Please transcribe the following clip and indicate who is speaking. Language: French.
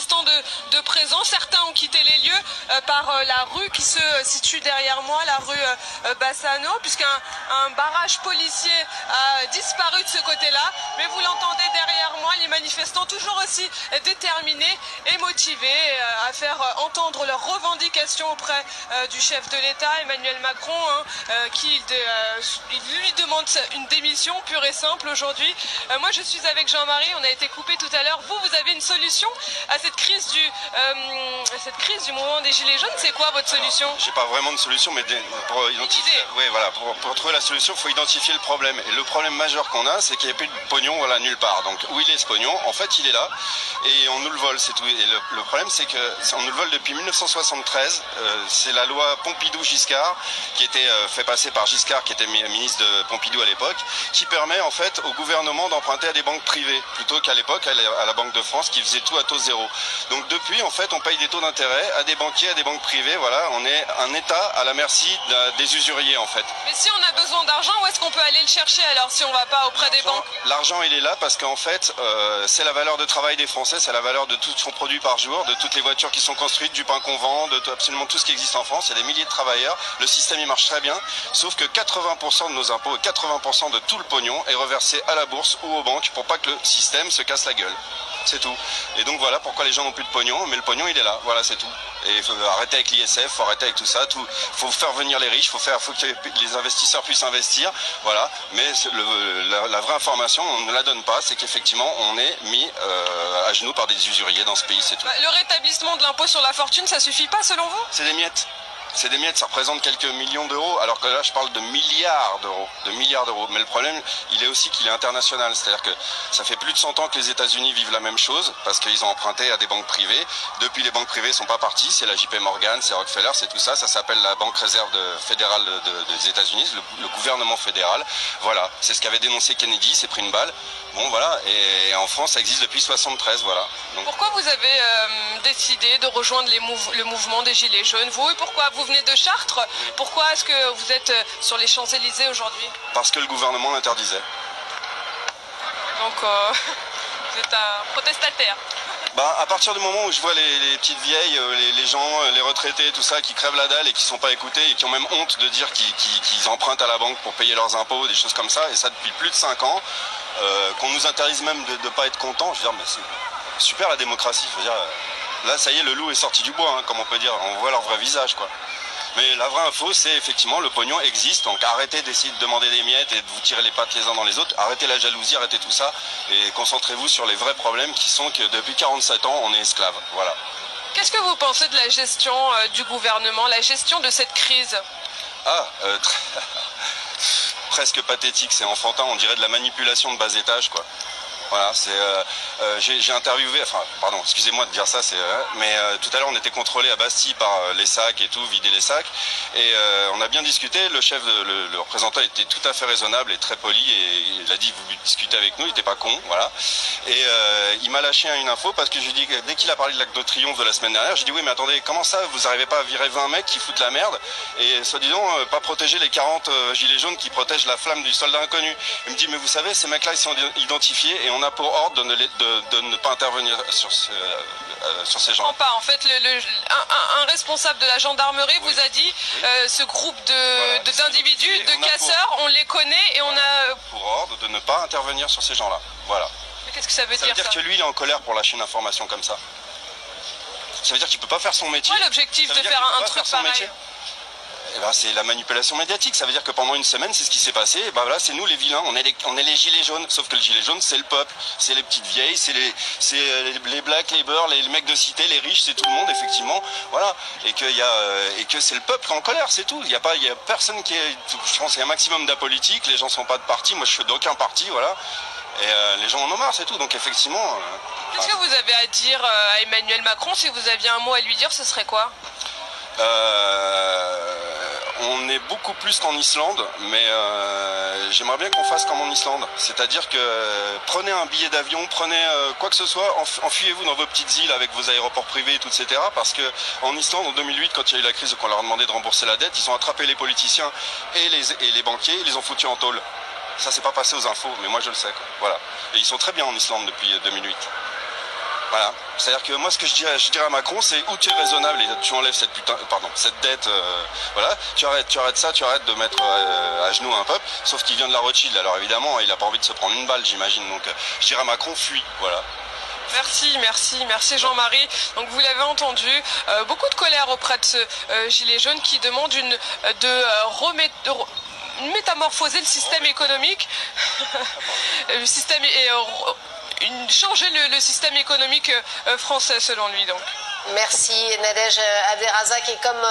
Speaker 1: manifestants de présent. Certains ont quitté les lieux par la rue qui se situe derrière moi, la rue Bassano, puisqu'un barrage policier a disparu de ce côté-là. Mais vous l'entendez derrière moi, les manifestants toujours aussi déterminés et motivés à faire entendre leurs revendications auprès du chef de l'État, Emmanuel Macron, qui lui demande une démission pure et simple aujourd'hui. Moi je suis avec Jean-Marie, on a été coupé tout à l'heure. Vous avez une solution à cette crise du mouvement des Gilets jaunes? C'est quoi votre solution?
Speaker 2: J'ai pas vraiment de solution, mais pour identifier, pour trouver la solution, il faut identifier le problème. Et le problème majeur qu'on a, c'est qu'il n'y a plus de pognon nulle part. Donc où il est ce pognon? En fait il est là et on nous le vole, c'est tout. Et le problème c'est qu'on nous le vole depuis 1973. C'est la loi Pompidou-Giscard qui était fait passer par Giscard, qui était ministre de Pompidou à l'époque, qui permet en fait au gouvernement d'emprunter à des banques privées plutôt qu'à l'époque à la Banque de France qui faisait tout à taux zéro. Donc depuis en fait on paye des taux d'intérêt à des banquiers, à des banques privées. Voilà, on est un État à la merci des usuriers en fait.
Speaker 1: Mais si on a besoin d'argent, où est-ce qu'on peut aller le chercher alors si on va pas auprès des banques?
Speaker 2: L'argent il est là parce qu'en fait c'est la valeur de travail des Français, c'est la valeur de tout ce qu'on produit par jour, de toutes les voitures qui sont construites, du pain qu'on vend, de absolument tout ce qui existe en France. Il y a des milliers de travailleurs, le système il marche très bien, sauf que 80% de nos impôts, 80% de tout le pognon est reversé à la bourse ou aux banques pour pas que le système se casse la gueule. C'est tout. Et donc voilà pourquoi les gens n'ont plus de pognon, mais le pognon il est là, voilà c'est tout. Et il faut arrêter avec l'ISF, il faut arrêter avec tout ça, il faut faire venir les riches, il faut que les investisseurs puissent investir, voilà. Mais la vraie information, on ne la donne pas, c'est qu'effectivement on est mis à genoux par des usuriers dans ce pays, c'est tout.
Speaker 1: Le rétablissement de l'impôt sur la fortune, ça suffit pas selon vous?
Speaker 2: C'est des miettes. C'est des miettes, ça représente quelques millions d'euros, alors que là je parle de milliards d'euros. Mais le problème, il est aussi qu'il est international, c'est-à-dire que ça fait plus de 100 ans que les États-Unis vivent la même chose, parce qu'ils ont emprunté à des banques privées. Depuis, les banques privées sont pas parties, c'est la JP Morgan, c'est Rockefeller, c'est tout ça. Ça s'appelle la Banque réserve fédérale des États-Unis, le gouvernement fédéral. Voilà, c'est ce qu'avait dénoncé Kennedy, s'est pris une balle. Bon voilà, et en France ça existe depuis 73, voilà. Donc,
Speaker 1: pourquoi vous avez décidé de rejoindre le mouvement des Gilets jaunes, vous, et pourquoi vous venez de Chartres? Pourquoi est-ce que vous êtes sur les Champs-Élysées aujourd'hui?
Speaker 2: Parce que le gouvernement l'interdisait.
Speaker 1: Donc vous êtes un protestataire?
Speaker 2: À partir du moment où je vois les petites vieilles, les gens, les retraités, tout ça, qui crèvent la dalle et qui sont pas écoutés et qui ont même honte de dire qu'ils empruntent à la banque pour payer leurs impôts, des choses comme ça, et ça depuis plus de 5 ans, qu'on nous interdise même de ne pas être content, je veux dire, mais c'est super la démocratie, je veux dire, là ça y est, le loup est sorti du bois, hein, comme on peut dire, on voit leur vrai visage, quoi. Mais la vraie info, c'est effectivement le pognon existe, donc arrêtez d'essayer de demander des miettes et de vous tirer les pattes les uns dans les autres, arrêtez la jalousie, arrêtez tout ça, et concentrez-vous sur les vrais problèmes qui sont que depuis 47 ans, on est esclave, voilà.
Speaker 1: Qu'est-ce que vous pensez de la gestion du gouvernement, la gestion de cette crise?
Speaker 2: Presque pathétique, c'est enfantin, on dirait de la manipulation de bas étage, quoi. Voilà, j'ai interviewé, pardon, excusez-moi de dire ça, mais tout à l'heure on était contrôlé à Bastille par les sacs et tout, vider les sacs, et on a bien discuté. Le chef, le représentant était tout à fait raisonnable et très poli, et il a dit vous discutez avec nous, il était pas con, voilà. Et il m'a lâché une info parce que je lui dis, dès qu'il a parlé de l'Arc de Triomphe de la semaine dernière, j'ai dit oui mais attendez, comment ça vous n'arrivez pas à virer 20 mecs qui foutent la merde et soi-disant pas protéger les 40 gilets jaunes qui protègent la flamme du soldat inconnu? Il me dit mais vous savez, ces mecs là ils sont identifiés et on a pour ordre de ne pas intervenir sur ces gens.
Speaker 1: En fait, un responsable de la gendarmerie vous a dit ce groupe d'individus, de casseurs, on les connaît et on a
Speaker 2: pour ordre de ne pas intervenir sur ces gens-là. Voilà.
Speaker 1: Mais qu'est-ce que ça veut dire?
Speaker 2: Ça veut dire que lui, il est en colère pour lâcher une information comme ça. Ça veut dire qu'il peut pas faire son métier.
Speaker 1: Quel est l'objectif de faire un truc pareil?
Speaker 2: C'est la manipulation médiatique, ça veut dire que pendant une semaine c'est ce qui s'est passé, et voilà, c'est nous les vilains, on est les gilets jaunes, sauf que le gilet jaune c'est le peuple, c'est les petites vieilles, c'est les blacks, les beurs, les mecs de cité, les riches, c'est tout le monde effectivement, voilà, et que c'est le peuple en colère, c'est tout, il y a personne qui est, je pense qu'il y a un maximum d'apolitique, les gens sont pas de parti, moi je suis d'aucun parti, voilà, et les gens en ont marre, c'est tout, donc effectivement...
Speaker 1: Qu'est-ce que vous avez à dire à Emmanuel Macron? Si vous aviez un mot à lui dire, ce serait quoi?
Speaker 2: On est beaucoup plus qu'en Islande, mais j'aimerais bien qu'on fasse comme en Islande. C'est-à-dire que prenez un billet d'avion, prenez quoi que ce soit, enfuyez-vous dans vos petites îles avec vos aéroports privés, etc. Parce que en Islande, en 2008, quand il y a eu la crise et qu'on leur a demandé de rembourser la dette, ils ont attrapé les politiciens et les banquiers, ils les ont foutus en tôle. Ça, c'est pas passé aux infos, mais moi je le sais, quoi. Voilà. Et ils sont très bien en Islande depuis 2008. Voilà. Voilà. C'est-à-dire que moi, ce que je dirais à Macron, c'est où tu es raisonnable et tu enlèves cette cette dette. Voilà. Tu arrêtes ça, tu arrêtes de mettre à genoux un peuple. Sauf qu'il vient de la Rothschild. Alors évidemment, il a pas envie de se prendre une balle, j'imagine. Donc, je dirais à Macron, fuis. Voilà.
Speaker 1: Merci Jean-Marie. Donc vous l'avez entendu, beaucoup de colère auprès de ce gilet jaune qui demande métamorphoser le système économique, changer le système économique français selon lui. Donc.
Speaker 3: Merci Nadège Abderrazak, et comme